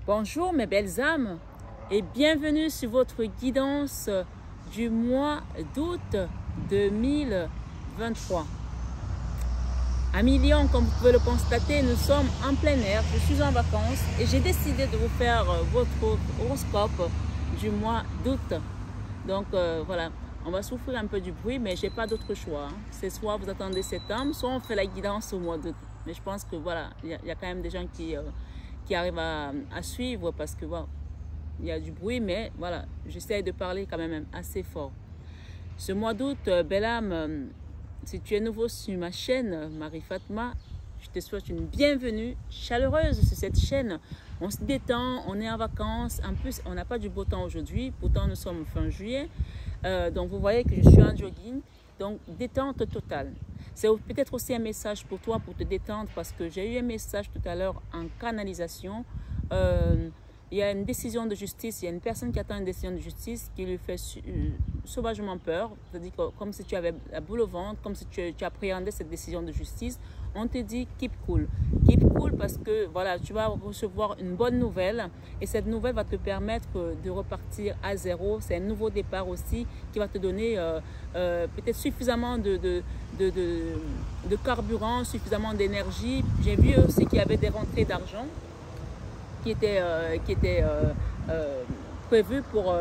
Bonjour mes belles âmes et bienvenue sur votre guidance du mois d'août 2023. Amis Lions, comme vous pouvez le constater, nous sommes en plein air, je suis en vacances et j'ai décidé de vous faire votre horoscope du mois d'août. Donc voilà, on va souffrir un peu du bruit mais j'ai pas d'autre choix. C'est soit vous attendez cet homme, soit on fait la guidance au mois d'août. Mais je pense que voilà, il y a quand même des gens qui arrivent à suivre parce que voilà, il y a du bruit, mais voilà, j'essaie de parler quand même assez fort. Ce mois d'août, belle âme, si tu es nouveau sur ma chaîne, Marie Fatma, je te souhaite une bienvenue chaleureuse sur cette chaîne. On se détend, on est en vacances, en plus on n'a pas du beau temps aujourd'hui, pourtant nous sommes fin juillet, donc vous voyez que je suis en jogging, donc détente totale. C'est peut-être aussi un message pour toi, pour te détendre, parce que j'ai eu un message tout à l'heure en canalisation. Il y a une décision de justice, il y a une personne qui attend une décision de justice qui lui fait sauvagement peur. C'est-à-dire comme si tu avais la boule au ventre, comme si tu appréhendais cette décision de justice. On te dit keep cool. Keep cool parce que voilà, tu vas recevoir une bonne nouvelle et cette nouvelle va te permettre de repartir à zéro. C'est un nouveau départ aussi qui va te donner peut-être suffisamment de carburant, suffisamment d'énergie. J'ai vu aussi qu'il y avait des rentrées d'argent qui étaient prévues pour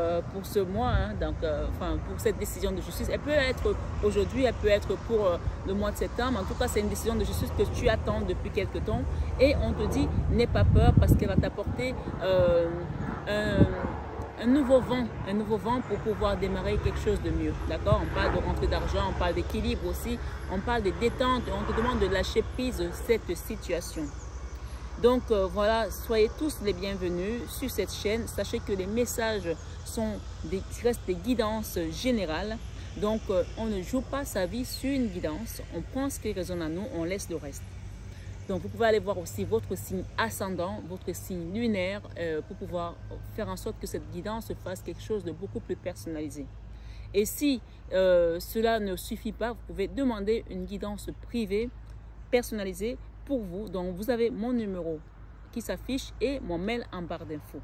ce mois, hein, donc, enfin, pour cette décision de justice. Elle peut être aujourd'hui, elle peut être pour le mois de septembre. En tout cas, c'est une décision de justice que tu attends depuis quelque temps. Et on te dit, n'aie pas peur parce qu'elle va t'apporter un nouveau vent pour pouvoir démarrer quelque chose de mieux. D'accord? On parle de rentrée d'argent, on parle d'équilibre aussi, on parle de détente, on te demande de lâcher prise de cette situation. Donc voilà, soyez tous les bienvenus sur cette chaîne. Sachez que les messages restent des guidances générales. Donc on ne joue pas sa vie sur une guidance. On prend ce qui résonne à nous, on laisse le reste. Donc vous pouvez aller voir aussi votre signe ascendant, votre signe lunaire pour pouvoir faire en sorte que cette guidance fasse quelque chose de beaucoup plus personnalisé. Et si cela ne suffit pas, vous pouvez demander une guidance privée personnalisée pour vous. Donc vous avez mon numéro qui s'affiche et mon mail en barre d'infos.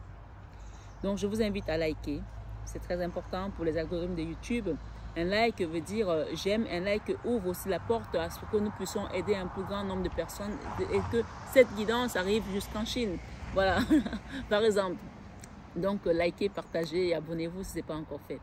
Donc je vous invite à liker, c'est très important pour les algorithmes de YouTube. Un like veut dire j'aime, un like ouvre aussi la porte à ce que nous puissions aider un plus grand nombre de personnes et que cette guidance arrive jusqu'en Chine, voilà. Par exemple. Donc likez, partagez et abonnez-vous si ce n'est pas encore fait.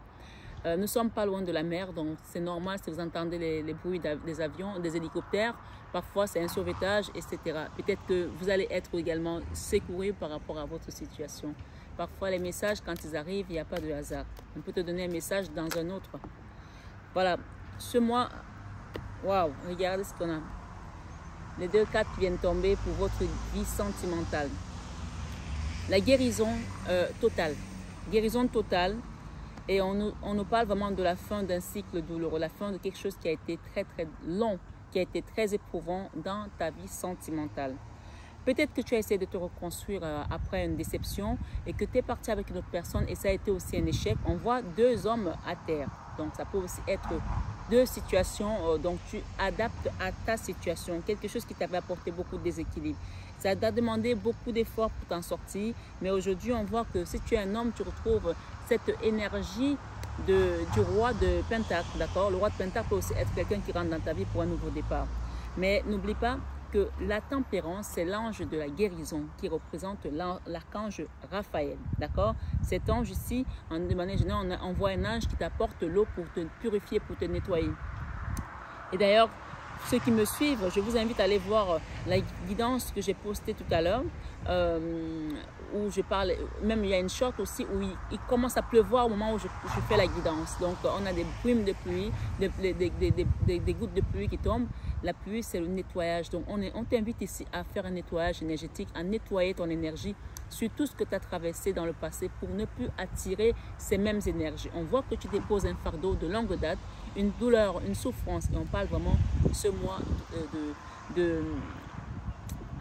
Nous ne sommes pas loin de la mer, donc c'est normal si vous entendez les bruits des avions, des hélicoptères. Parfois, c'est un sauvetage, etc. Peut-être que vous allez être également secouru par rapport à votre situation. Parfois, les messages, quand ils arrivent, il n'y a pas de hasard. On peut te donner un message dans un autre. Voilà, ce mois, waouh, regardez ce qu'on a. Les deux cartes qui viennent tomber pour votre vie sentimentale. La guérison totale. Guérison totale. Et on nous parle vraiment de la fin d'un cycle douloureux, la fin de quelque chose qui a été très très long, qui a été très éprouvant dans ta vie sentimentale. Peut-être que tu as essayé de te reconstruire après une déception et que tu es parti avec une autre personne et ça a été aussi un échec. On voit deux hommes à terre. Donc ça peut aussi être deux situations, donc tu adaptes à ta situation, quelque chose qui t'avait apporté beaucoup de déséquilibre. Ça t'a demandé beaucoup d'efforts pour t'en sortir, mais aujourd'hui on voit que si tu es un homme, tu retrouves cette énergie du roi de Pentacle, d'accord? Le roi de Pentacle peut aussi être quelqu'un qui rentre dans ta vie pour un nouveau départ. Mais n'oublie pas que la tempérance, c'est l'ange de la guérison qui représente l'archange Raphaël, d'accord? Cet ange ici, en manière générale, on voit un ange qui t'apporte l'eau pour te purifier, pour te nettoyer. Et d'ailleurs, ceux qui me suivent, je vous invite à aller voir la guidance que j'ai postée tout à l'heure, où je parle, même il y a une short aussi où il commence à pleuvoir au moment où je fais la guidance. Donc on a des brumes de pluie, des gouttes de pluie qui tombent. La pluie, c'est le nettoyage. Donc on t'invite ici à faire un nettoyage énergétique, à nettoyer ton énergie sur tout ce que tu as traversé dans le passé pour ne plus attirer ces mêmes énergies. On voit que tu déposes un fardeau de longue date, une douleur, une souffrance. Et on parle vraiment ce mois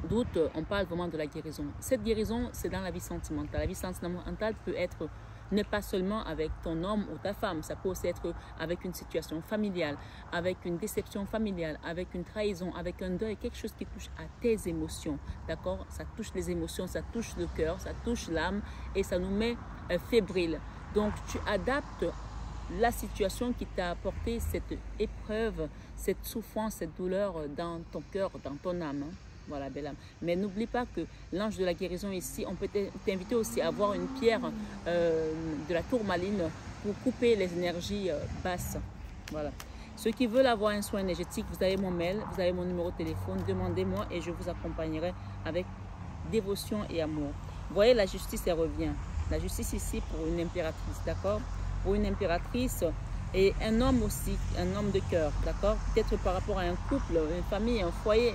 d'août, on parle vraiment de la guérison. Cette guérison, c'est dans la vie sentimentale. La vie sentimentale peut être n'est pas seulement avec ton homme ou ta femme, ça peut aussi être avec une situation familiale, avec une déception familiale, avec une trahison, avec un deuil, quelque chose qui touche à tes émotions, d'accord? Ça touche les émotions, ça touche le cœur, ça touche l'âme et ça nous met fébriles. Donc, tu adaptes la situation qui t'a apporté cette épreuve, cette souffrance, cette douleur dans ton cœur, dans ton âme. Hein? Voilà, belle âme. Mais n'oublie pas que l'ange de la guérison ici, on peut t'inviter aussi à avoir une pierre de la tourmaline pour couper les énergies basses. Voilà. Ceux qui veulent avoir un soin énergétique, vous avez mon mail, vous avez mon numéro de téléphone, demandez-moi et je vous accompagnerai avec dévotion et amour. Vous voyez, la justice, elle revient. La justice ici pour une impératrice, d'accord? Pour une impératrice et un homme aussi, un homme de cœur, d'accord? Peut-être par rapport à un couple, une famille, un foyer.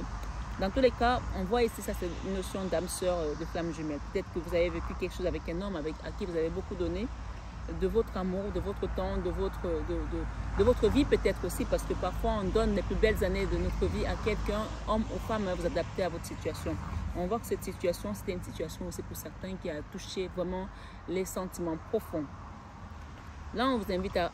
Dans tous les cas, on voit ici, ça c'est une notion d'âme sœur, de flamme jumelle. Peut-être que vous avez vécu quelque chose avec un homme à qui vous avez beaucoup donné de votre amour, de votre temps, de votre vie peut-être aussi, parce que parfois on donne les plus belles années de notre vie à quelqu'un, homme ou femme, vous adaptez à votre situation. On voit que cette situation, c'était une situation aussi pour certains qui a touché vraiment les sentiments profonds. Là, on vous invite à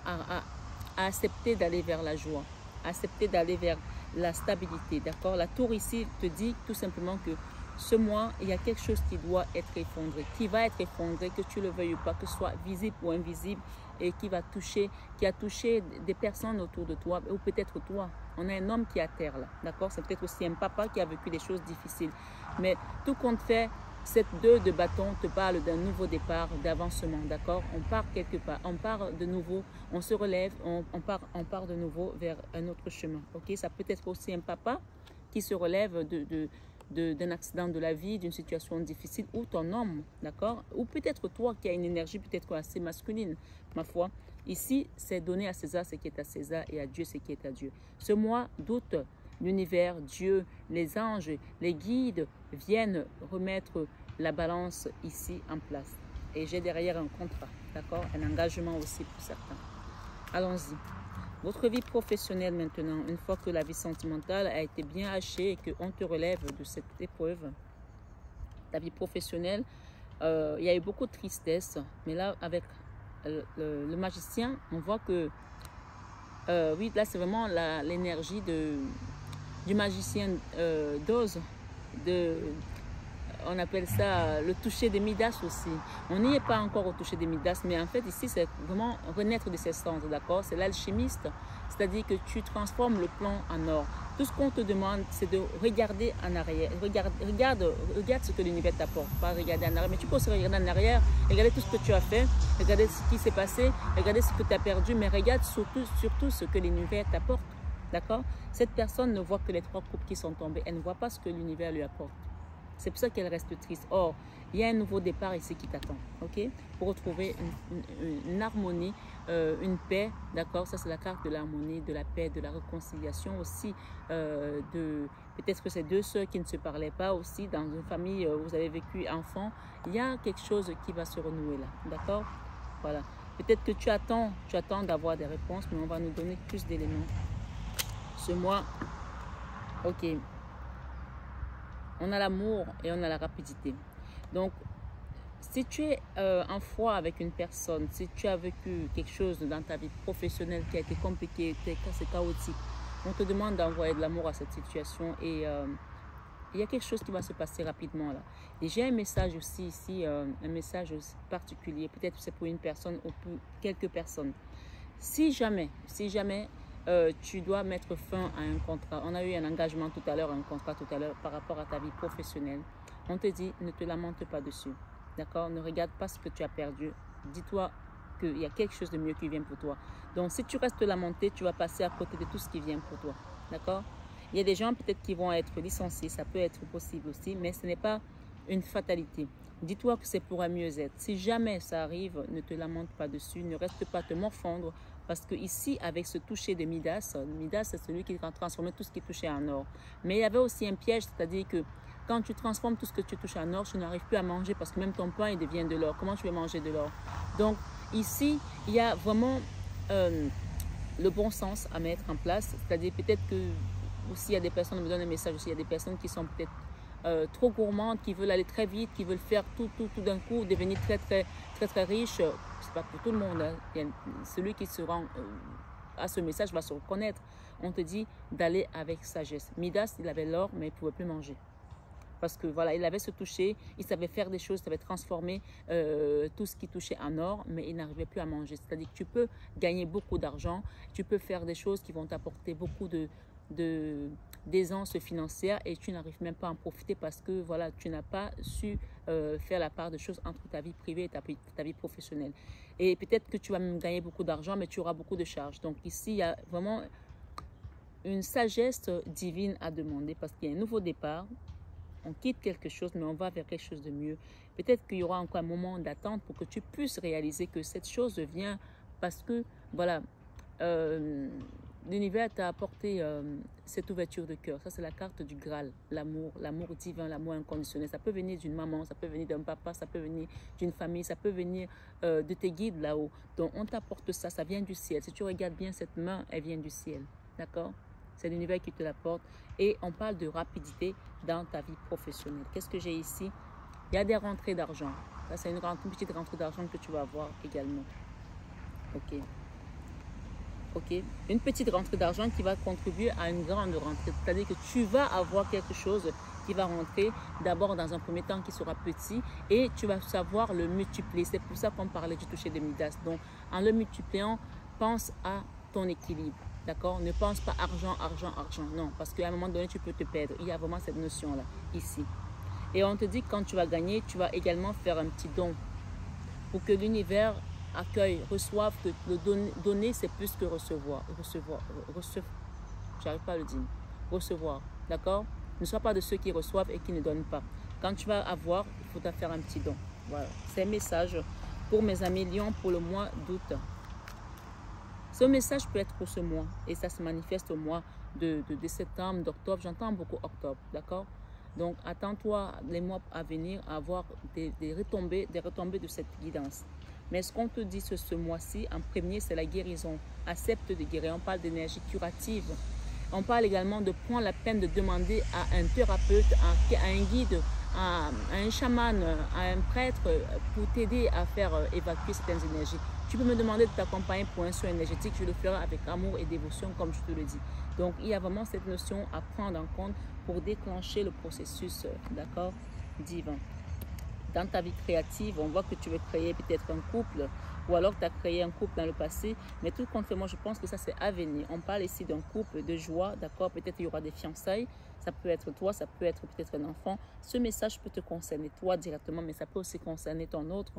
accepter d'aller vers la joie, accepter d'aller vers la stabilité, d'accord? La tour ici te dit tout simplement que ce mois, il y a quelque chose qui doit être effondré, qui va être effondré, que tu le veuilles ou pas, que ce soit visible ou invisible, et qui a touché des personnes autour de toi, ou peut-être toi. On a un homme qui est à terre là, d'accord? C'est peut-être aussi un papa qui a vécu des choses difficiles. Mais tout compte fait, cette 2 de bâton te parle d'un nouveau départ, d'avancement, d'accord? On part quelque part, on part de nouveau, on se relève, on part de nouveau vers un autre chemin, ok? Ça peut être aussi un papa qui se relève d'un accident de la vie, d'une situation difficile, ou ton homme, d'accord? Ou peut-être toi qui as une énergie peut-être assez masculine, ma foi. Ici, c'est donner à César ce qui est à César et à Dieu ce qui est à Dieu. Ce mois d'août, l'univers, Dieu, les anges, les guides viennent remettre la balance ici en place. Et j'ai derrière un contrat, d'accord? Un engagement aussi pour certains. Allons-y. Votre vie professionnelle maintenant, une fois que la vie sentimentale a été bien hachée et qu'on te relève de cette épreuve, ta vie professionnelle, il y a eu beaucoup de tristesse. Mais là, avec le magicien, on voit que, oui, là, c'est vraiment l'énergie du magicien d'Oz, on appelle ça le toucher de Midas aussi. On n'y est pas encore au toucher de Midas, mais en fait ici c'est vraiment renaître de ses cendres, d'accord? C'est l'alchimiste, c'est-à-dire que tu transformes le plomb en or. Tout ce qu'on te demande, c'est de regarder en arrière. Regarde ce que l'univers t'apporte, pas regarder en arrière, mais tu peux aussi regarder en arrière, regarder tout ce que tu as fait, regarder ce qui s'est passé, regarder ce que tu as perdu, mais regarde surtout ce que l'univers t'apporte, d'accord? Cette personne ne voit que les 3 coupes qui sont tombées, elle ne voit pas ce que l'univers lui apporte. C'est pour ça qu'elle reste triste. Or, il y a un nouveau départ ici qui t'attend, ok? Pour retrouver une harmonie, une paix, d'accord? Ça, c'est la carte de l'harmonie, de la paix, de la réconciliation aussi. Peut-être que c'est 2 sœurs qui ne se parlaient pas aussi. Dans une famille où vous avez vécu enfant, il y a quelque chose qui va se renouer là, d'accord? Voilà. Peut-être que tu attends d'avoir des réponses, mais on va nous donner plus d'éléments. Ce mois, ok. On a l'amour et on a la rapidité. Donc, si tu es en foi avec une personne, si tu as vécu quelque chose dans ta vie professionnelle qui a été compliqué, c'est chaotique, on te demande d'envoyer de l'amour à cette situation et il y a quelque chose qui va se passer rapidement là. Et j'ai un message aussi ici, un message particulier, peut-être que c'est pour une personne ou pour quelques personnes. Si jamais, tu dois mettre fin à un contrat. On a eu un engagement tout à l'heure, un contrat tout à l'heure par rapport à ta vie professionnelle. On te dit, ne te lamente pas dessus. D'accord? Ne regarde pas ce que tu as perdu. Dis-toi qu'il y a quelque chose de mieux qui vient pour toi. Donc, si tu restes lamenté, tu vas passer à côté de tout ce qui vient pour toi. D'accord? Il y a des gens peut-être qui vont être licenciés. Ça peut être possible aussi, mais ce n'est pas une fatalité. Dis-toi que c'est pour un mieux-être. Si jamais ça arrive, ne te lamente pas dessus. Ne reste pas te morfondre. Parce que ici, avec ce toucher de Midas, Midas c'est celui qui a transformé tout ce qui touchait en or. Mais il y avait aussi un piège, c'est-à-dire que quand tu transformes tout ce que tu touches en or, tu n'arrives plus à manger parce que même ton pain, il devient de l'or. Comment tu veux manger de l'or? Donc ici, il y a vraiment le bon sens à mettre en place. C'est-à-dire peut-être que aussi il y a des personnes, on me donne un message aussi, il y a des personnes qui sont peut-être trop gourmandes, qui veulent aller très vite, qui veulent faire tout d'un coup, devenir très riches. C'est pas pour tout le monde. Hein. Celui qui se rend à ce message va se reconnaître. On te dit d'aller avec sagesse. Midas, il avait l'or, mais il ne pouvait plus manger. Parce que voilà, il avait se toucher, il savait faire des choses, il savait transformer tout ce qui touchait en or, mais il n'arrivait plus à manger. C'est-à-dire que tu peux gagner beaucoup d'argent, tu peux faire des choses qui vont t'apporter beaucoup d'aisance financière et tu n'arrives même pas à en profiter parce que voilà, tu n'as pas su faire la part de choses entre ta vie privée et ta vie professionnelle. Et peut-être que tu vas même gagner beaucoup d'argent, mais tu auras beaucoup de charges. Donc ici, il y a vraiment une sagesse divine à demander parce qu'il y a un nouveau départ. On quitte quelque chose, mais on va vers quelque chose de mieux. Peut-être qu'il y aura encore un moment d'attente pour que tu puisses réaliser que cette chose vient parce que, voilà, l'univers t'a apporté cette ouverture de cœur. Ça, c'est la carte du Graal, l'amour divin, l'amour inconditionnel. Ça peut venir d'une maman, ça peut venir d'un papa, ça peut venir d'une famille, ça peut venir de tes guides là-haut. Donc, on t'apporte ça, ça vient du ciel. Si tu regardes bien cette main, elle vient du ciel. D'accord? C'est l'univers qui te l'apporte. Et on parle de rapidité dans ta vie professionnelle. Qu'est-ce que j'ai ici? Il y a des rentrées d'argent. Ça, c'est une petite rentrée d'argent que tu vas avoir également. Ok. Ok. Une petite rentrée d'argent qui va contribuer à une grande rentrée. C'est-à-dire que tu vas avoir quelque chose qui va rentrer d'abord dans un premier temps qui sera petit et tu vas savoir le multiplier. C'est pour ça qu'on parlait du toucher de Midas. Donc, en le multipliant, pense à ton équilibre. D'accord? Ne pense pas argent, argent, argent. Non, parce qu'à un moment donné, tu peux te perdre. Il y a vraiment cette notion-là, ici. Et on te dit que quand tu vas gagner, tu vas également faire un petit don l'univers accueille, reçoive, que le donner, c'est plus que recevoir. J'arrive pas à le dire. Recevoir, d'accord? Ne sois pas de ceux qui reçoivent et qui ne donnent pas. Quand tu vas avoir, il faudra faire un petit don. Voilà, c'est un message pour mes amis Lions pour le mois d'août. Ce message peut être pour ce mois et ça se manifeste au mois de septembre, d'octobre. J'entends beaucoup octobre, d'accord? Donc, attends-toi les mois à venir à avoir des retombées de cette guidance. Mais ce qu'on te dit ce mois-ci, en premier, c'est la guérison. Accepte de guérir. On parle d'énergie curative. On parle également de prendre la peine de demander à un thérapeute, à un guide, à un chaman, à un prêtre pour t'aider à faire évacuer certaines énergies. Tu peux me demander de t'accompagner pour un soin énergétique. Je le ferai avec amour et dévotion, comme je te le dis. Donc, il y a vraiment cette notion à prendre en compte pour déclencher le processus, d'accord, divin. Dans ta vie créative, on voit que tu veux créer peut-être un couple ou alors tu as créé un couple dans le passé, mais tout compte fait, moi je pense que ça c'est à venir. On parle ici d'un couple, de joie, d'accord, peut-être il y aura des fiançailles, ça peut être toi, ça peut être peut-être un enfant. Ce message peut te concerner toi directement, mais ça peut aussi concerner ton autre.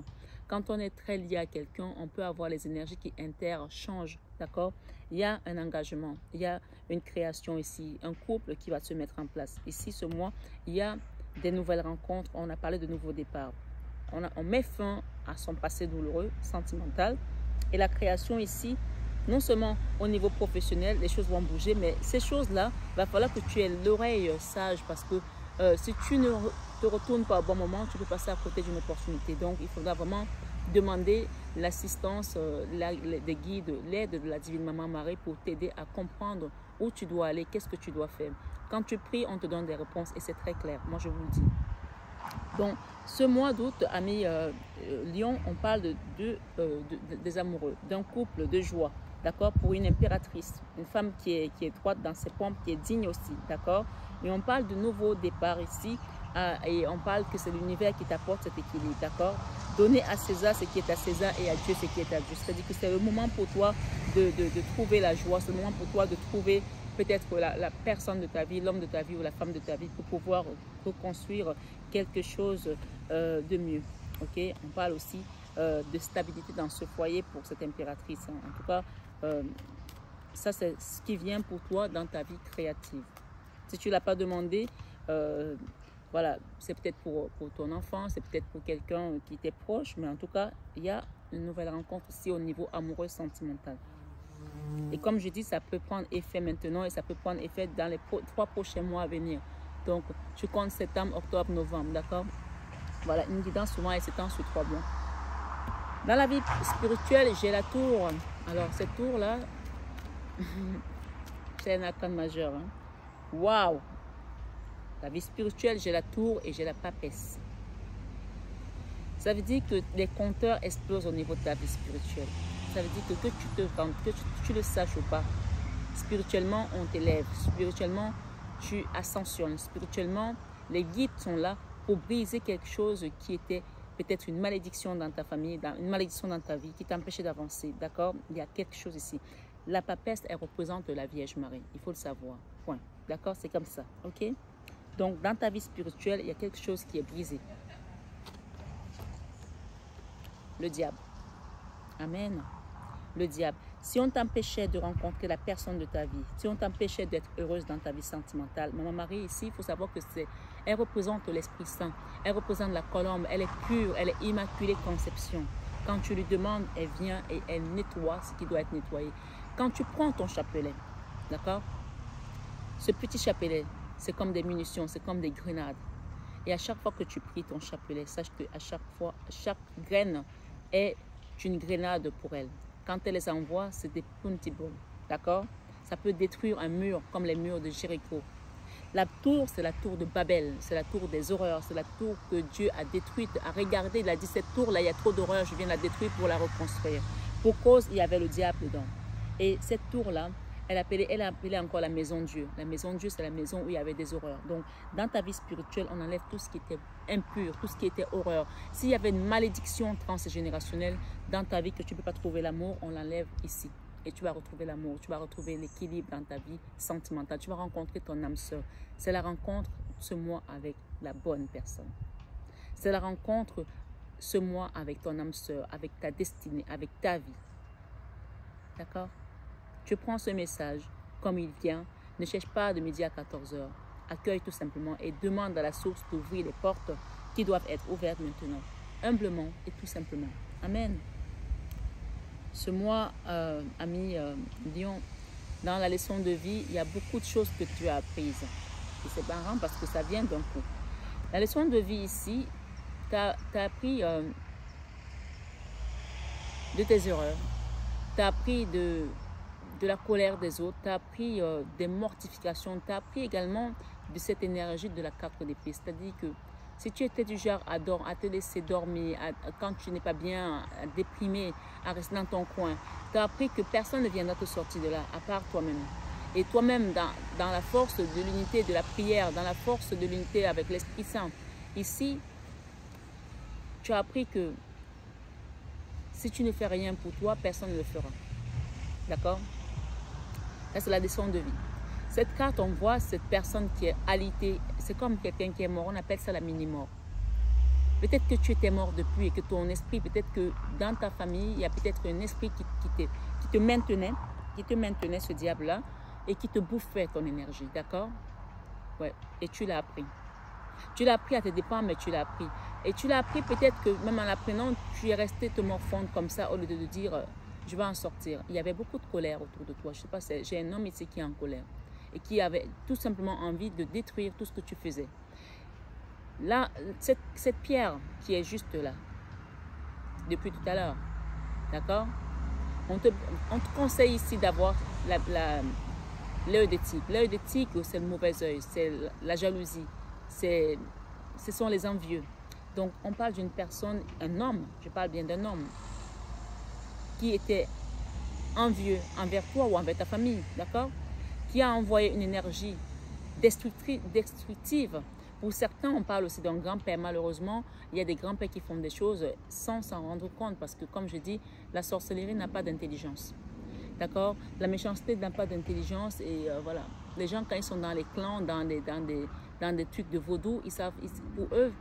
Quand on est très lié à quelqu'un, on peut avoir les énergies qui interchangent, d'accord. Il y a un engagement, il y a une création ici, un couple qui va se mettre en place. Ici, ce mois, il y a des nouvelles rencontres, on a parlé de nouveaux départs. On met fin à son passé douloureux, sentimental. Et la création ici, non seulement au niveau professionnel, les choses vont bouger, mais ces choses-là, il va falloir que tu aies l'oreille sage parce que si tu ne te retournes pas au bon moment, tu peux passer à côté d'une opportunité. Donc, il faudra vraiment demander l'assistance des guides, l'aide de la Divine Maman Marie pour t'aider à comprendre où tu dois aller, qu'est-ce que tu dois faire. Quand tu pries, on te donne des réponses et c'est très clair. Moi, je vous le dis. Donc, ce mois d'août, amis Lion, on parle des amoureux, d'un couple de joie, d'accord, pour une impératrice, une femme qui est droite dans ses pompes, qui est digne aussi, d'accord. Mais on parle de nouveau départ ici et on parle que c'est l'univers qui t'apporte cet équilibre, d'accord. Donner à César ce qui est à César et à Dieu ce qui est à Dieu. C'est-à-dire que c'est le moment pour toi de trouver la joie, c'est le moment pour toi de trouver peut-être la personne de ta vie, l'homme de ta vie ou la femme de ta vie pour pouvoir reconstruire quelque chose de mieux. Okay? On parle aussi de stabilité dans ce foyer pour cette impératrice. Hein. En tout cas, ça c'est ce qui vient pour toi dans ta vie créative. Si tu ne l'as pas demandé, voilà, c'est peut-être pour ton enfant, c'est peut-être pour quelqu'un qui t'est proche, mais en tout cas, il y a une nouvelle rencontre ici au niveau amoureux sentimental. Et comme je dis, ça peut prendre effet maintenant et ça peut prendre effet dans les 3 prochains mois à venir. Donc, tu comptes septembre, octobre, novembre, d'accord? Voilà, une guidance souvent elle s'étend sur 3 mois. Dans la vie spirituelle, j'ai la tour. Alors, cette tour-là, c'est un arcane majeur. Hein? Waouh! La vie spirituelle, j'ai la tour et j'ai la papesse. Ça veut dire que les compteurs explosent au niveau de ta vie spirituelle. Ça veut dire que tu le saches ou pas, spirituellement, on t'élève. Spirituellement, tu ascensionnes. Spirituellement, les guides sont là pour briser quelque chose qui était peut-être une malédiction dans ta famille, une malédiction dans ta vie qui t'empêchait d'avancer. D'accord? Il y a quelque chose ici. La papesse, elle représente la Vierge Marie. Il faut le savoir. Point. D'accord? C'est comme ça. OK? Donc, dans ta vie spirituelle, il y a quelque chose qui est brisé. Le diable. Amen. Le diable. Si on t'empêchait de rencontrer la personne de ta vie, si on t'empêchait d'être heureuse dans ta vie sentimentale, Maman Marie ici, il faut savoir que elle représente l'Esprit Saint, elle représente la colombe, elle est pure, elle est immaculée conception. Quand tu lui demandes, elle vient et elle nettoie ce qui doit être nettoyé. Quand tu prends ton chapelet, d'accord? Ce petit chapelet, c'est comme des munitions, c'est comme des grenades. Et à chaque fois que tu pries ton chapelet, sache qu'à chaque fois, chaque graine est une grenade pour elle. Quand elle les envoie, c'est des punti bombs, d'accord? Ça peut détruire un mur comme les murs de Jéricho. La tour, c'est la tour de Babel, c'est la tour des horreurs, c'est la tour que Dieu a détruite, a regardé, il a dit cette tour-là, il y a trop d'horreurs, je viens la détruire pour la reconstruire. Pour cause, il y avait le diable dedans. Et cette tour-là, elle appelait encore la maison de Dieu. La maison de Dieu, c'est la maison où il y avait des horreurs. Donc, dans ta vie spirituelle, on enlève tout ce qui était impur, tout ce qui était horreur. S'il y avait une malédiction transgénérationnelle dans ta vie, que tu ne peux pas trouver l'amour, on l'enlève ici. Et tu vas retrouver l'amour, tu vas retrouver l'équilibre dans ta vie sentimentale. Tu vas rencontrer ton âme sœur. C'est la rencontre ce mois avec la bonne personne. C'est la rencontre ce mois avec ton âme sœur, avec ta destinée, avec ta vie. D'accord? Tu prends ce message comme il vient. Ne cherche pas de midi à 14 h. Accueille tout simplement et demande à la source d'ouvrir les portes qui doivent être ouvertes maintenant. Humblement et tout simplement. Amen. Ce mois, ami Lion, dans la leçon de vie, il y a beaucoup de choses que tu as apprises. Et c'est marrant parce que ça vient d'un coup. La leçon de vie ici, tu as appris de tes erreurs. Tu as appris de la colère des autres, tu as appris des mortifications, tu as appris également de cette énergie de la 4 d'épée. C'est-à-dire que si tu étais du genre à te laisser dormir, quand tu n'es pas bien, à déprimer, à rester dans ton coin, tu as appris que personne ne viendra te sortir de là, à part toi-même. Et toi-même, dans la force de l'unité de la prière, dans la force de l'unité avec l'Esprit Saint, ici, tu as appris que si tu ne fais rien pour toi, personne ne le fera. D'accord? Là, c'est la leçon de vie. Cette carte, on voit cette personne qui est alitée. C'est comme quelqu'un qui est mort. On appelle ça la mini-mort. Peut-être que tu étais mort depuis et que ton esprit, peut-être que dans ta famille, il y a peut-être un esprit qui te maintenait, ce diable-là, et qui te bouffait ton énergie. D'accord? Ouais. Et tu l'as appris. Tu l'as appris à tes dépens, mais tu l'as appris. Et tu l'as appris peut-être que même en l'apprenant, tu es resté te morfondre comme ça au lieu de dire je vais en sortir. Il y avait beaucoup de colère autour de toi. Je ne sais pas, j'ai un homme ici qui est en colère et qui avait tout simplement envie de détruire tout ce que tu faisais. Là, cette pierre qui est juste là, depuis tout à l'heure, d'accord? On te conseille ici d'avoir l'œil de tigre. L'œil de tigre, c'est le mauvais œil, c'est la jalousie, ce sont les envieux. Donc, on parle d'une personne, un homme, je parle bien d'un homme, qui était envieux envers toi ou envers ta famille, d'accord? Qui a envoyé une énergie destructive. Pour certains, on parle aussi d'un grand-père. Malheureusement, il y a des grands-pères qui font des choses sans s'en rendre compte parce que, comme je dis, la sorcellerie n'a pas d'intelligence. D'accord? La méchanceté n'a pas d'intelligence et voilà. Les gens, quand ils sont dans les clans, dans des trucs de vaudou, ils savent, pour eux,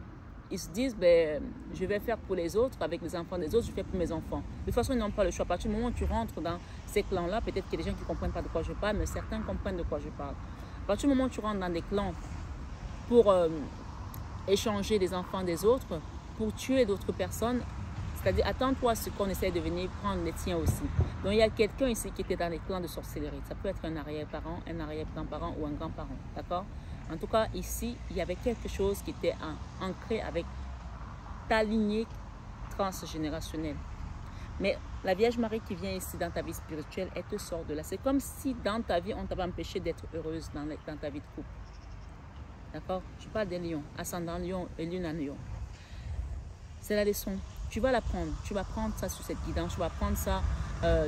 ils se disent, ben, je vais faire pour les autres, avec les enfants des autres, je fais pour mes enfants. De toute façon, ils n'ont pas le choix. À partir du moment où tu rentres dans ces clans-là, peut-être qu'il y a des gens qui ne comprennent pas de quoi je parle, mais certains comprennent de quoi je parle. À partir du moment où tu rentres dans des clans pour échanger les enfants des autres, pour tuer d'autres personnes, c'est-à-dire, attends-toi à ce qu'on essaie de venir prendre les tiens aussi. Donc, il y a quelqu'un ici qui était dans les clans de sorcellerie. Ça peut être un arrière-parent, un arrière-grand-parent ou un grand-parent, d'accord? En tout cas, ici, il y avait quelque chose qui était ancré avec ta lignée transgénérationnelle. Mais la Vierge Marie qui vient ici dans ta vie spirituelle, elle te sort de là. C'est comme si dans ta vie, on t'avait empêché d'être heureuse dans ta vie de couple. D'accord? Je parle des lions, ascendant lion et lune en lion. C'est la leçon. Tu vas l'apprendre. Tu vas prendre ça sur cette guidance. Tu vas prendre ça.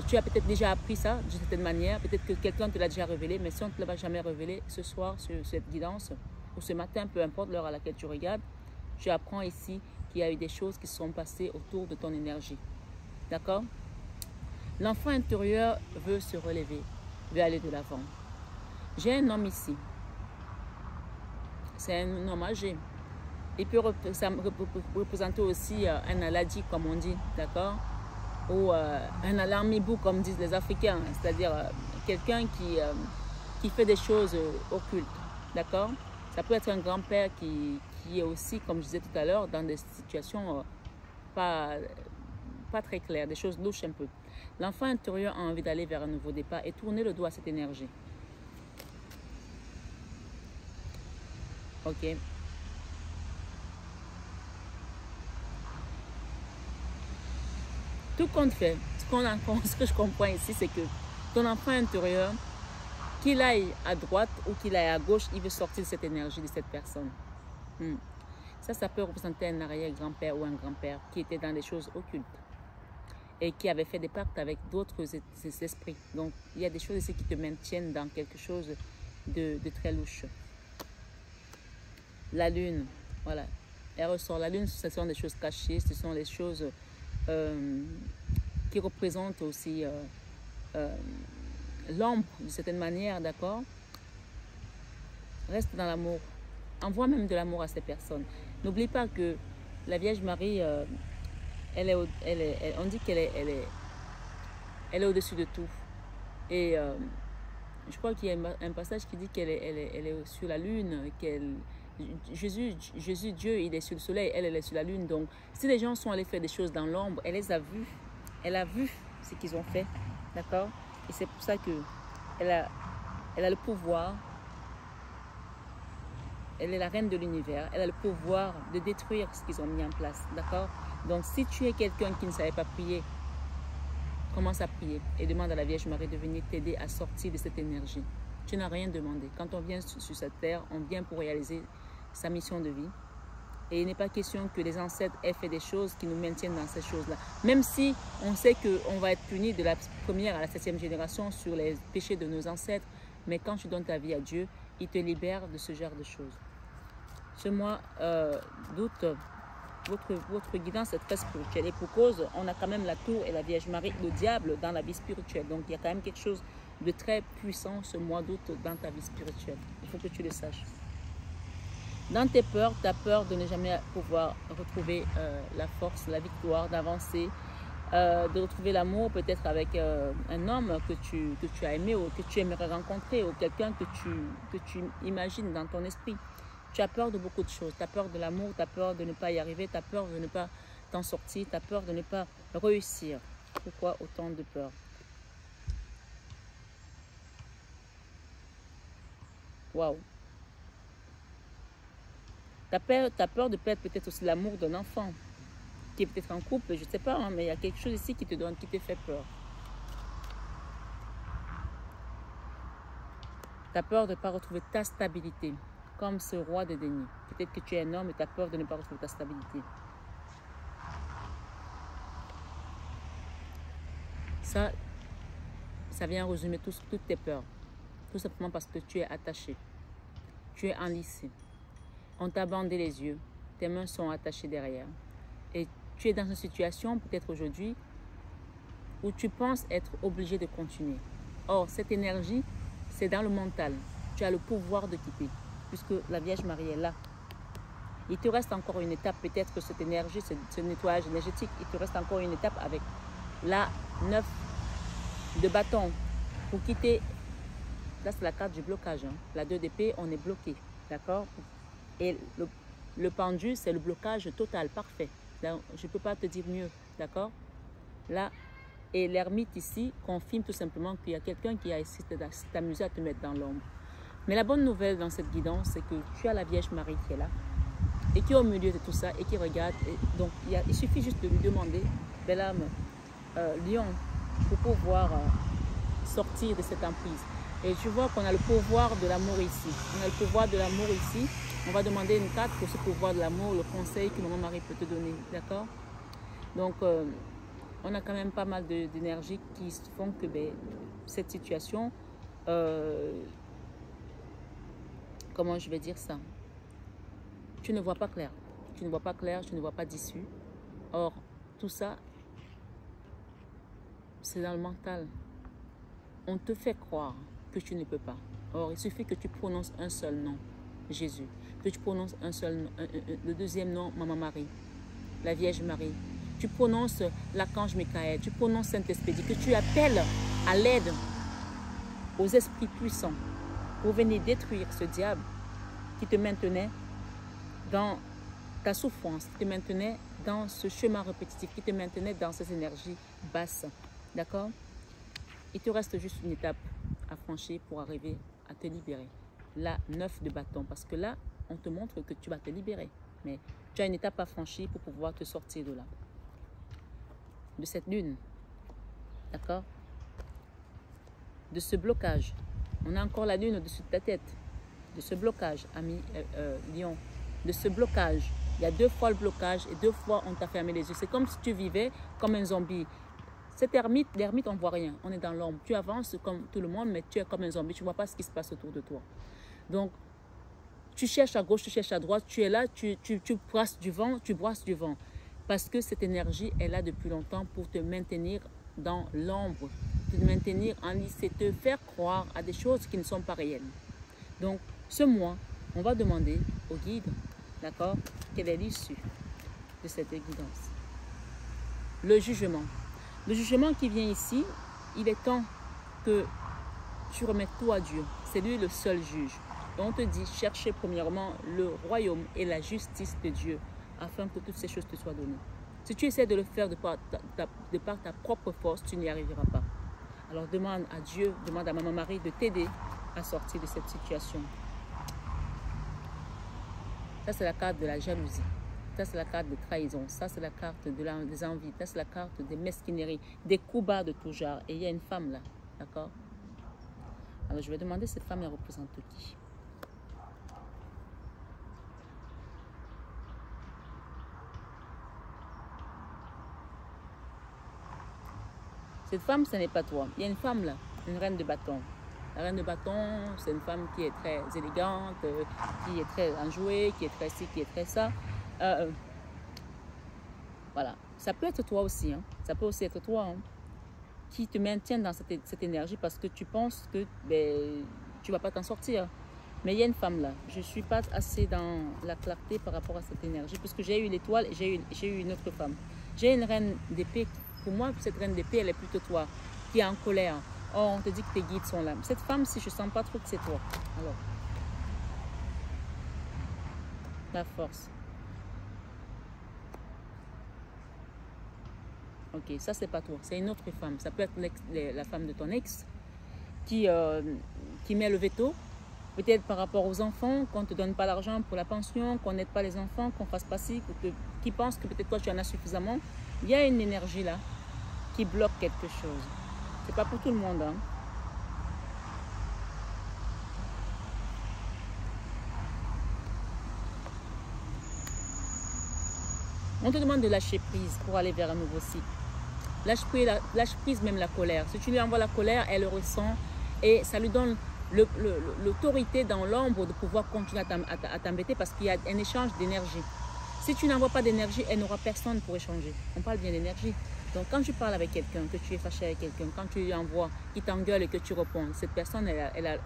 Tu as peut-être déjà appris ça d'une certaine manière. Peut-être que quelqu'un te l'a déjà révélé. Mais si on ne te l'a jamais révélé, ce soir, sur cette guidance, ou ce matin, peu importe l'heure à laquelle tu regardes, tu apprends ici qu'il y a eu des choses qui se sont passées autour de ton énergie. D'accord? L'enfant intérieur veut se relever, veut aller de l'avant. J'ai un homme ici. C'est un homme âgé. Il peut représenter aussi un aladi, comme on dit, d'accord? Ou un alarmibou, comme disent les Africains, c'est-à-dire quelqu'un qui fait des choses occultes, d'accord? Ça peut être un grand-père qui est aussi, comme je disais tout à l'heure, dans des situations pas très claires, des choses louches un peu. L'enfant intérieur a envie d'aller vers un nouveau départ et tourner le doigt à cette énergie. Ok. Tout compte fait, ce que je comprends ici, c'est que ton enfant intérieur, qu'il aille à droite ou qu'il aille à gauche, il veut sortir de cette énergie de cette personne. Ça peut représenter un arrière-grand-père ou un grand-père qui était dans des choses occultes et qui avait fait des pactes avec d'autres esprits. Donc, il y a des choses ici qui te maintiennent dans quelque chose de très louche. La lune, voilà. Elle ressort. La lune, ce sont des choses cachées, ce sont des choses qui représentent aussi l'ombre, d'une certaine manière, d'accord? Reste dans l'amour. Envoie même de l'amour à ces personnes. N'oublie pas que la Vierge Marie, on dit qu'elle est au-dessus de tout. Et je crois qu'il y a un passage qui dit qu'elle est sur la lune, Jésus, Dieu, il est sur le soleil, elle est sur la lune. Donc, si les gens sont allés faire des choses dans l'ombre, elle les a vus. Elle a vu ce qu'ils ont fait, d'accord? Et c'est pour ça qu'elle a le pouvoir. Elle est la reine de l'univers. Elle a le pouvoir de détruire ce qu'ils ont mis en place, d'accord? Donc, si tu es quelqu'un qui ne savait pas prier, commence à prier et demande à la Vierge Marie de venir t'aider à sortir de cette énergie. Tu n'as rien demandé. Quand on vient sur cette terre, on vient pour réaliser sa mission de vie. Et il n'est pas question que les ancêtres aient fait des choses qui nous maintiennent dans ces choses-là. Même si on sait qu'on va être puni de la première à la 7e génération sur les péchés de nos ancêtres, mais quand tu donnes ta vie à Dieu, il te libère de ce genre de choses. Ce mois d'août, votre guidance est très spirituelle. Et pour cause, on a quand même la tour et la Vierge Marie, le diable dans la vie spirituelle. Donc il y a quand même quelque chose de très puissant ce mois d'août dans ta vie spirituelle. Il faut que tu le saches. Dans tes peurs, tu as peur de ne jamais pouvoir retrouver la force, la victoire, d'avancer, de retrouver l'amour peut-être avec un homme que tu as aimé ou que tu aimerais rencontrer ou quelqu'un que tu imagines dans ton esprit. Tu as peur de beaucoup de choses. Tu as peur de l'amour, tu as peur de ne pas y arriver, tu as peur de ne pas t'en sortir, tu as peur de ne pas réussir. Pourquoi autant de peur? Waouh! Tu as peur de perdre peut-être aussi l'amour d'un enfant qui est peut-être en couple, je ne sais pas, hein, mais il y a quelque chose ici qui te fait peur. Tu as peur de ne pas retrouver ta stabilité, comme ce roi de deniers. Peut-être que tu es un homme et tu as peur de ne pas retrouver ta stabilité. Ça vient résumer toutes tes peurs. Tout simplement parce que tu es attaché. Tu es enlacé. On t'a bandé les yeux. Tes mains sont attachées derrière. Et tu es dans une situation, peut-être aujourd'hui, où tu penses être obligé de continuer. Or, cette énergie, c'est dans le mental. Tu as le pouvoir de quitter, puisque la Vierge Marie est là. Il te reste encore une étape, peut-être que cette énergie, ce nettoyage énergétique, il te reste encore une étape avec la 9 de bâton pour quitter. Là, c'est la carte du blocage. Hein. La 2 d'épée, on est bloqué. D'accord? Et le pendu, c'est le blocage total, parfait. Là, je ne peux pas te dire mieux. D'accord? Là, et l'ermite ici confirme tout simplement qu'il y a quelqu'un qui a essayé de t'amuser à te mettre dans l'ombre. Mais la bonne nouvelle dans cette guidance, c'est que tu as la Vierge Marie qui est là et qui est au milieu de tout ça et qui regarde. Et donc, il suffit juste de lui demander, belle âme, lion, pour pouvoir sortir de cette emprise. Et tu vois qu'on a le pouvoir de l'amour ici. On a le pouvoir de l'amour ici. On va demander une carte pour ce pouvoir de l'amour, le conseil que Maman Marie peut te donner. D'accord? Donc, on a quand même pas mal d'énergie qui font que cette situation, comment je vais dire ça? Tu ne vois pas clair. Tu ne vois pas clair, tu ne vois pas d'issue. Or, tout ça, c'est dans le mental. On te fait croire que tu ne peux pas. Or, il suffit que tu prononces un seul nom, Jésus. Que tu prononces un seul nom, le deuxième nom, Maman Marie, la Vierge Marie. Tu prononces l'archange Michael, tu prononces Saint-Esprit, que tu appelles à l'aide aux esprits puissants pour venir détruire ce diable qui te maintenait dans ta souffrance, qui te maintenait dans ce chemin répétitif, qui te maintenait dans ces énergies basses. D'accord? Il te reste juste une étape à franchir pour arriver à te libérer. La 9 de bâton, parce que là, on te montre que tu vas te libérer. Mais tu as une étape à franchir pour pouvoir te sortir de là. De cette lune. D'accord? De ce blocage. On a encore la lune au-dessus de ta tête. De ce blocage, ami Lion. De ce blocage. Il y a 2 fois le blocage et 2 fois on t'a fermé les yeux. C'est comme si tu vivais comme un zombie. Cet ermite, l'ermite, on ne voit rien. On est dans l'ombre. Tu avances comme tout le monde, mais tu es comme un zombie. Tu ne vois pas ce qui se passe autour de toi. Donc, tu cherches à gauche, tu cherches à droite. Tu es là, tu brasses du vent, tu brasses du vent. Parce que cette énergie est là depuis longtemps pour te maintenir dans l'ombre. Te maintenir en lice et te faire croire à des choses qui ne sont pas réelles. Donc, ce mois, on va demander au guide, d'accord, quelle est l'issue de cette guidance. Le jugement. Le jugement qui vient ici, il est temps que tu remettes tout à Dieu. C'est lui le seul juge. Et on te dit, cherchez premièrement le royaume et la justice de Dieu, afin que toutes ces choses te soient données. Si tu essaies de le faire de par ta propre force, tu n'y arriveras pas. Alors demande à Dieu, demande à Maman Marie de t'aider à sortir de cette situation. Ça, c'est la carte de la jalousie. Ça, c'est la carte de trahison. Ça, c'est la carte des envies. Ça, c'est la carte des mesquineries, des coups bas de tout genre. Et il y a une femme là, d'accord? Alors, je vais demander cette femme, elle représente qui? Cette femme, ce n'est pas toi. Il y a une femme là, une reine de bâton. La reine de bâton, c'est une femme qui est très élégante, qui est très enjouée, qui est très ci, qui est très ça. Voilà. Ça peut être toi aussi. Hein. Ça peut aussi être toi qui te maintient dans cette énergie parce que tu penses que tu ne vas pas t'en sortir. Mais il y a une femme là. Je ne suis pas assez dans la clarté par rapport à cette énergie puisque j'ai eu l'étoile et j'ai eu une autre femme. J'ai une reine d'épée. Pour moi, cette reine d'épée, elle est plutôt toi qui est en colère. Oh, on te dit que tes guides sont là. Cette femme, si je ne sens pas trop que c'est toi. Alors, la force. Ok, ça, c'est pas toi. C'est une autre femme. Ça peut être la femme de ton ex qui met le veto. Peut-être par rapport aux enfants, qu'on ne te donne pas l'argent pour la pension, qu'on n'aide pas les enfants, qu'on ne fasse pas ci, qui pense que peut-être toi, tu en as suffisamment. Il y a une énergie là qui bloque quelque chose. C'est pas pour tout le monde. Hein. On te demande de lâcher prise pour aller vers un nouveau cycle. Lâche prise même la colère. Si tu lui envoies la colère, elle le ressent et ça lui donne l'autorité dans l'ombre de pouvoir continuer à t'embêter parce qu'il y a un échange d'énergie. Si tu n'envoies pas d'énergie, elle n'aura personne pour échanger. On parle bien d'énergie. Donc quand tu parles avec quelqu'un, que tu es fâché avec quelqu'un, quand tu lui envoies, qui t'engueule et que tu réponds, cette personne, elle a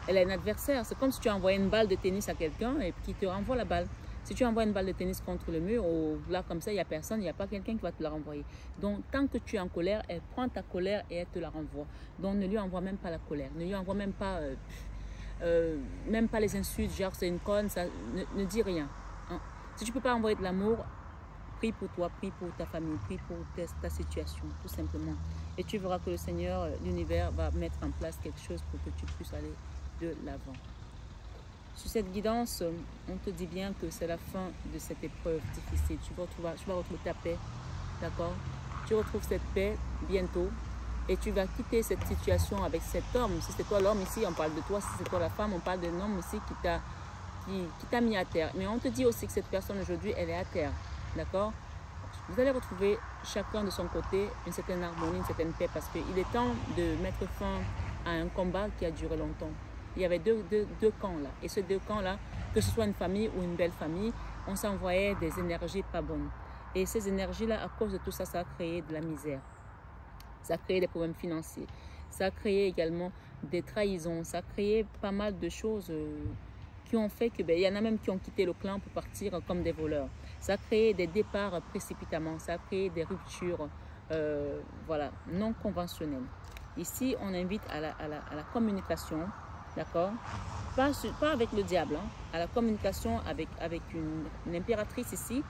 un adversaire. C'est comme si tu envoyais une balle de tennis à quelqu'un et qui te renvoie la balle. Si tu envoies une balle de tennis contre le mur, ou là comme ça, il n'y a personne, il n'y a pas quelqu'un qui va te la renvoyer. Donc tant que tu es en colère, elle prend ta colère et elle te la renvoie. Donc ne lui envoie même pas la colère, ne lui envoie même pas les insultes, genre c'est une conne, ça, ne dis rien. Hein. Si tu ne peux pas envoyer de l'amour, prie pour toi, prie pour ta famille, prie pour ta situation, tout simplement. Et tu verras que le Seigneur, l'univers, va mettre en place quelque chose pour que tu puisses aller de l'avant. Sur cette guidance, on te dit bien que c'est la fin de cette épreuve difficile. Tu vas retrouver ta paix, d'accord? Tu retrouves cette paix bientôt et tu vas quitter cette situation avec cet homme. Si c'est toi l'homme ici, on parle de toi. Si c'est toi la femme, on parle d'un homme ici qui t'a mis à terre. Mais on te dit aussi que cette personne aujourd'hui, elle est à terre. D'accord? Vous allez retrouver chacun de son côté une certaine harmonie, une certaine paix, parce qu'il est temps de mettre fin à un combat qui a duré longtemps. Il y avait deux camps là. Et ces deux camps-là, que ce soit une famille ou une belle famille, on s'envoyait des énergies pas bonnes. Et ces énergies-là, à cause de tout ça, ça a créé de la misère. Ça a créé des problèmes financiers. Ça a créé également des trahisons. Ça a créé pas mal de choses qui ont fait que, il y en a même qui ont quitté le clan pour partir comme des voleurs. Ça a créé des départs précipitamment. Ça a créé des ruptures voilà, non conventionnelles. Ici, on invite à la communication, d'accord? Pas avec le diable, hein, à la communication avec une impératrice ici,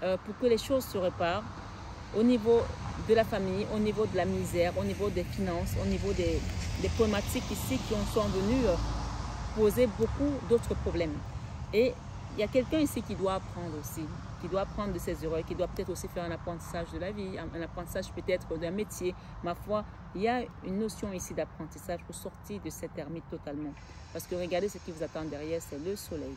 pour que les choses se réparent au niveau de la famille, au niveau de la misère, au niveau des finances, au niveau des problématiques ici qui sont venues poser beaucoup d'autres problèmes. Et il y a quelqu'un ici qui doit apprendre aussi, qui doit apprendre de ses erreurs, qui doit peut-être aussi faire un apprentissage de la vie, un apprentissage peut-être d'un métier. Ma foi, il y a une notion ici d'apprentissage pour sortir de cette ermite totalement. Parce que regardez ce qui vous attend derrière, c'est le soleil.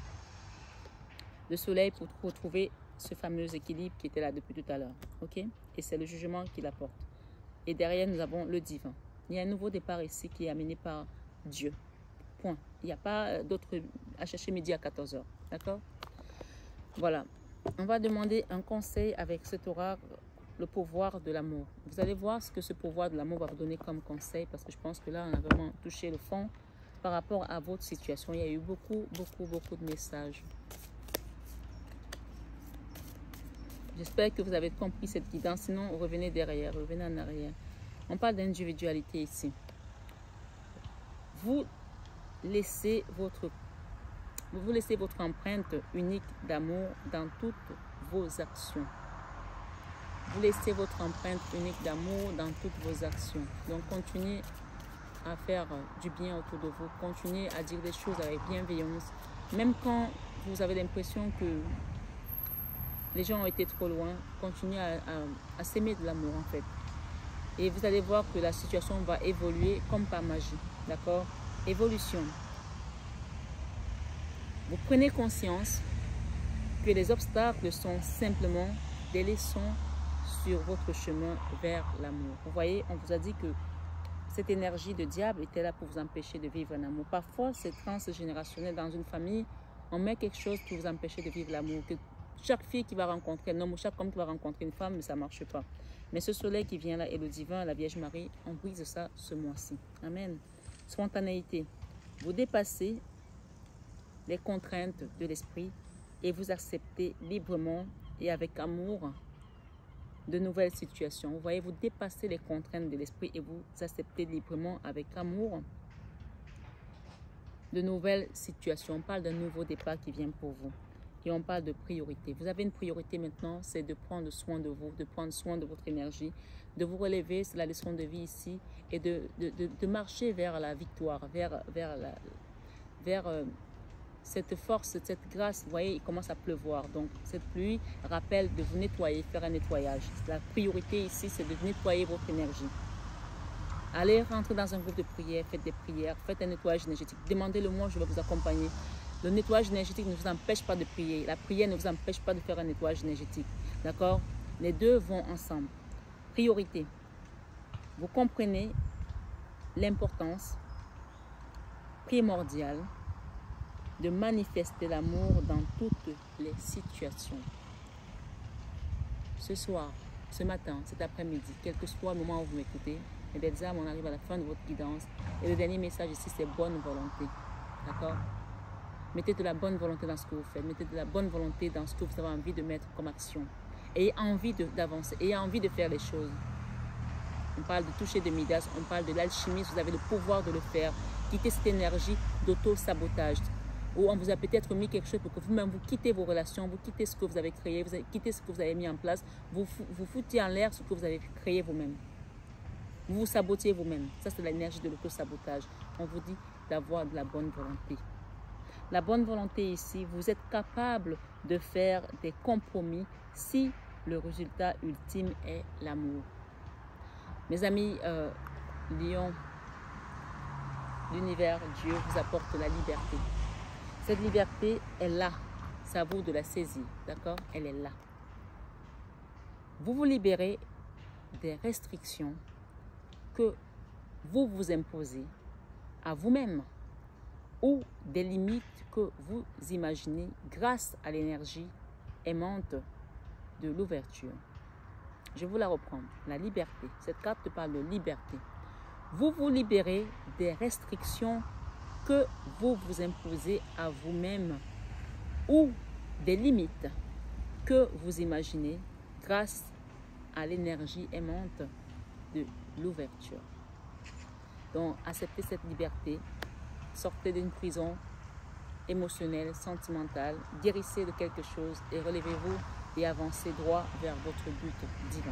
Le soleil pour retrouver ce fameux équilibre qui était là depuis tout à l'heure. Ok? Et c'est le jugement qu'il apporte. Et derrière, nous avons le divin. Il y a un nouveau départ ici qui est amené par Dieu. Point. Il n'y a pas d'autre à chercher midi à 14 h. D'accord? Voilà. On va demander un conseil avec cet oracle, le pouvoir de l'amour. Vous allez voir ce que ce pouvoir de l'amour va vous donner comme conseil, parce que je pense que là, on a vraiment touché le fond par rapport à votre situation. Il y a eu beaucoup de messages. J'espère que vous avez compris cette guidance. Sinon, revenez derrière, revenez en arrière. On parle d'individualité ici. Vous laissez votre empreinte unique d'amour dans toutes vos actions. Vous laissez votre empreinte unique d'amour dans toutes vos actions. Donc, continuez à faire du bien autour de vous. Continuez à dire des choses avec bienveillance. Même quand vous avez l'impression que les gens ont été trop loin, continuez à s'aimer de l'amour en fait. Et vous allez voir que la situation va évoluer comme par magie. D'accord? Évolution. Vous prenez conscience que les obstacles sont simplement des leçons sur votre chemin vers l'amour. Vous voyez, on vous a dit que cette énergie de diable était là pour vous empêcher de vivre un amour. Parfois, c'est transgénérationnel. Dans une famille, on met quelque chose pour vous empêcher de vivre l'amour. Chaque fille qui va rencontrer un homme ou chaque homme qui va rencontrer une femme, ça ne marche pas. Mais ce soleil qui vient là et le divin, la Vierge Marie, on brise ça ce mois-ci. Amen. Spontanéité. Vous dépassez les contraintes de l'esprit et vous acceptez librement et avec amour de nouvelles situations. Vous voyez, vous dépassez les contraintes de l'esprit et vous acceptez librement avec amour de nouvelles situations. On parle d'un nouveau départ qui vient pour vous. Et on parle de priorité. Vous avez une priorité maintenant, c'est de prendre soin de vous, de prendre soin de votre énergie, de vous relever, c'est la leçon de vie ici, et de marcher vers la victoire, vers cette force, cette grâce. Vous voyez, il commence à pleuvoir. Donc, cette pluie rappelle de vous nettoyer, faire un nettoyage. La priorité ici, c'est de nettoyer votre énergie. Allez rentrer dans un groupe de prière, faites des prières, faites un nettoyage énergétique. Demandez-le-moi, je vais vous accompagner. Le nettoyage énergétique ne vous empêche pas de prier. La prière ne vous empêche pas de faire un nettoyage énergétique. D'accord? Les deux vont ensemble. Priorité. Vous comprenez l'importance primordiale de manifester l'amour dans toutes les situations. Ce soir, ce matin, cet après-midi, quel que soit le moment où vous m'écoutez, mes belles âmes, on arrive à la fin de votre guidance. Et le dernier message ici, c'est bonne volonté. D'accord? Mettez de la bonne volonté dans ce que vous faites. Mettez de la bonne volonté dans ce que vous avez envie de mettre comme action. Ayez envie d'avancer. Ayez envie de faire les choses. On parle de toucher de Midas. On parle de l'alchimie. Vous avez le pouvoir de le faire. Quittez cette énergie d'auto-sabotage. Où on vous a peut-être mis quelque chose pour que vous-même vous quittez vos relations. Vous quittez ce que vous avez créé. Vous quittez ce que vous avez mis en place. Vous foutez en l'air ce que vous avez créé vous-même. Vous vous sabotiez vous-même. Ça, c'est l'énergie de l'auto-sabotage. On vous dit d'avoir de la bonne volonté. La bonne volonté ici, vous êtes capable de faire des compromis si le résultat ultime est l'amour. Mes amis, Lion, l'univers, Dieu vous apporte la liberté. Cette liberté est là. C'est à vous de la saisir, d'accord? Elle est là. Vous vous libérez des restrictions que vous vous imposez à vous-même ou des limites que vous imaginez grâce à l'énergie aimante de l'ouverture. Je vous la reprends. La liberté. Cette carte parle de liberté. Vous vous libérez des restrictions que vous vous imposez à vous-même ou des limites que vous imaginez grâce à l'énergie aimante de l'ouverture. Donc, acceptez cette liberté, sortez d'une prison émotionnelle, sentimentale, guérissez de quelque chose et relevez-vous et avancez droit vers votre but divin.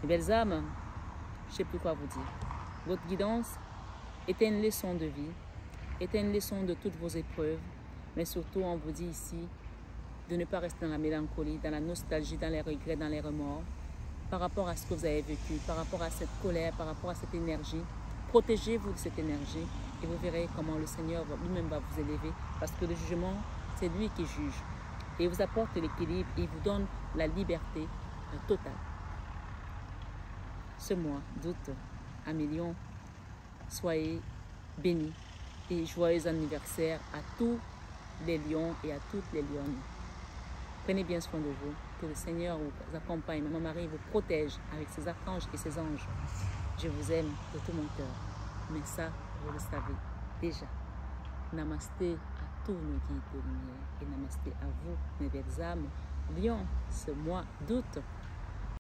Mes belles âmes, je ne sais plus quoi vous dire. Votre guidance était une leçon de vie, était une leçon de toutes vos épreuves, mais surtout on vous dit ici de ne pas rester dans la mélancolie, dans la nostalgie, dans les regrets, dans les remords, par rapport à ce que vous avez vécu, par rapport à cette colère, par rapport à cette énergie. Protégez-vous de cette énergie et vous verrez comment le Seigneur lui-même va vous élever, parce que le jugement, c'est lui qui juge. Et il vous apporte l'équilibre et il vous donne la liberté totale. Ce mois d'août, à Lion, soyez bénis et joyeux anniversaire à tous les lions et à toutes les lionnes. Prenez bien soin de vous, que le Seigneur vous accompagne, Maman Marie vous protège avec ses archanges et ses anges. Je vous aime de tout mon cœur, mais ça, vous le savez déjà. Namasté à tous nos guides de lumière et namasté à vous, mes belles âmes. Lion, ce mois d'août,